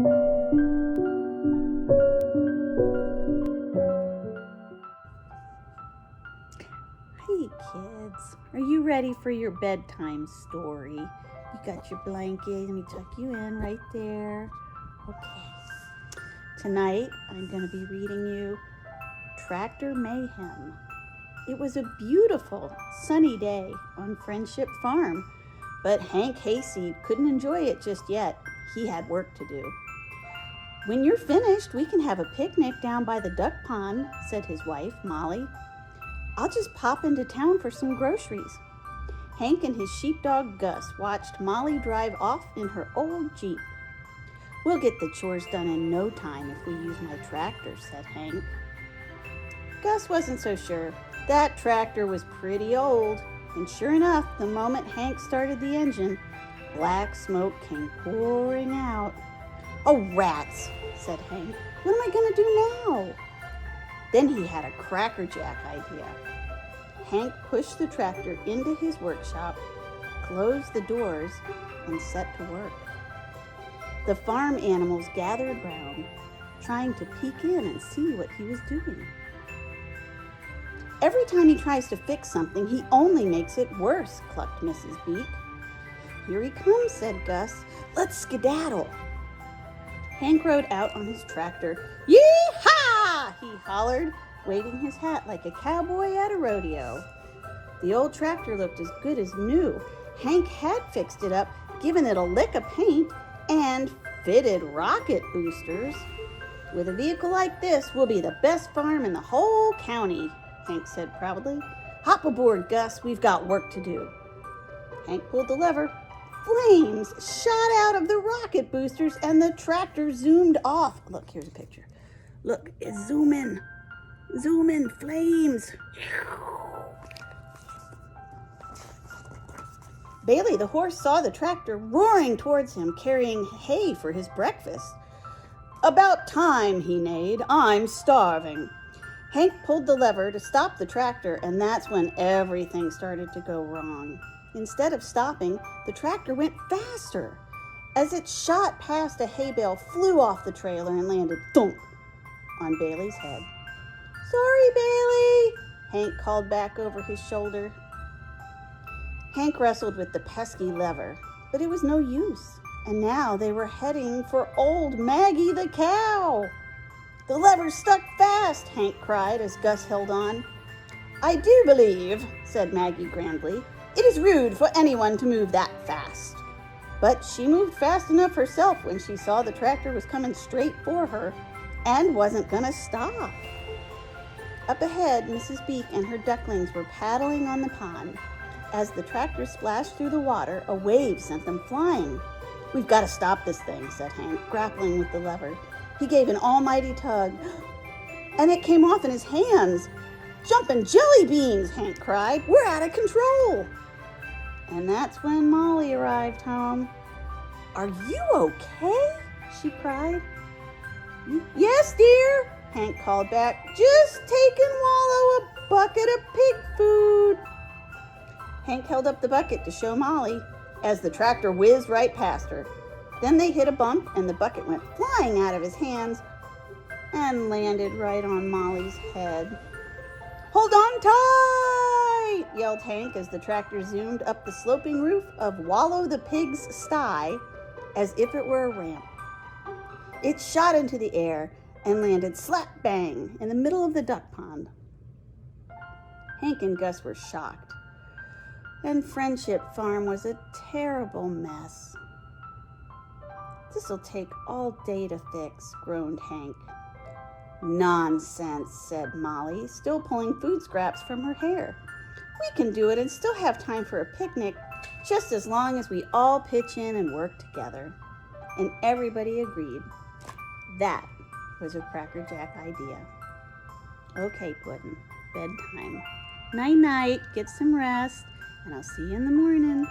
Hey kids, are you ready for your bedtime story? You got your blanket, let me tuck you in right there. Okay, tonight I'm going to be reading you Tractor Mayhem. It was a beautiful sunny day on Friendship Farm, but Hank Hayseed couldn't enjoy it just yet. He had work to do. "When you're finished, we can have a picnic down by the duck pond," said his wife, Molly. "I'll just pop into town for some groceries." Hank and his sheepdog Gus watched Molly drive off in her old Jeep. "We'll get the chores done in no time if we use my tractor," said Hank. Gus wasn't so sure. That tractor was pretty old, and sure enough, the moment Hank started the engine, black smoke came pouring out. "Oh, rats," said Hank. "What am I going to do now?" Then he had a crackerjack idea. Hank pushed the tractor into his workshop, closed the doors, and set to work. The farm animals gathered round, trying to peek in and see what he was doing. "Every time he tries to fix something, he only makes it worse," clucked Mrs. Beak. "Here he comes," said Gus. "Let's skedaddle." Hank rode out on his tractor. "Yee-haw!" he hollered, waving his hat like a cowboy at a rodeo. The old tractor looked as good as new. Hank had fixed it up, given it a lick of paint, and fitted rocket boosters. "With a vehicle like this, we'll be the best farm in the whole county," Hank said proudly. "Hop aboard, Gus. We've got work to do." Hank pulled the lever. Flames shot out of the rocket boosters and the tractor zoomed off. Look, here's a picture. Look, it's zooming. Zoom in, flames. Bailey the horse saw the tractor roaring towards him, carrying hay for his breakfast. "About time," he neighed. "I'm starving." Hank pulled the lever to stop the tractor, and that's when everything started to go wrong. Instead of stopping, the tractor went faster. As it shot past, a hay bale flew off the trailer and landed thump on Bailey's head. "Sorry, Bailey," Hank called back over his shoulder. Hank wrestled with the pesky lever, but it was no use, and now they were heading for old Maggie the cow. "The lever's stuck fast," Hank cried as Gus held on. "I do believe," said Maggie grandly, "it is rude for anyone to move that fast." But she moved fast enough herself when she saw the tractor was coming straight for her and wasn't going to stop. Up ahead, Mrs. Beak and her ducklings were paddling on the pond. As the tractor splashed through the water, a wave sent them flying. "We've got to stop this thing," said Hank, grappling with the lever. He gave an almighty tug, and it came off in his hands. "Jumping jelly beans!" Hank cried. "We're out of control!" And that's when Molly arrived home. "Are you okay?" she cried. "Yes, dear," Hank called back. "Just take and wallow a bucket of pig food." Hank held up the bucket to show Molly as the tractor whizzed right past her. Then they hit a bump and the bucket went flying out of his hands and landed right on Molly's head. "Hold on tight!" yelled Hank as the tractor zoomed up the sloping roof of Wallow the Pig's sty as if it were a ramp. It shot into the air and landed slap bang in the middle of the duck pond. Hank and Gus were shocked, and Friendship Farm was a terrible mess. "This'll take all day to fix," groaned Hank. "Nonsense," said Molly, still pulling food scraps from her hair. "We can do it and still have time for a picnic, just as long as we all pitch in and work together." And everybody agreed. That was a crackerjack idea. Okay, Puddin', bedtime. Night-night, get some rest, and I'll see you in the morning.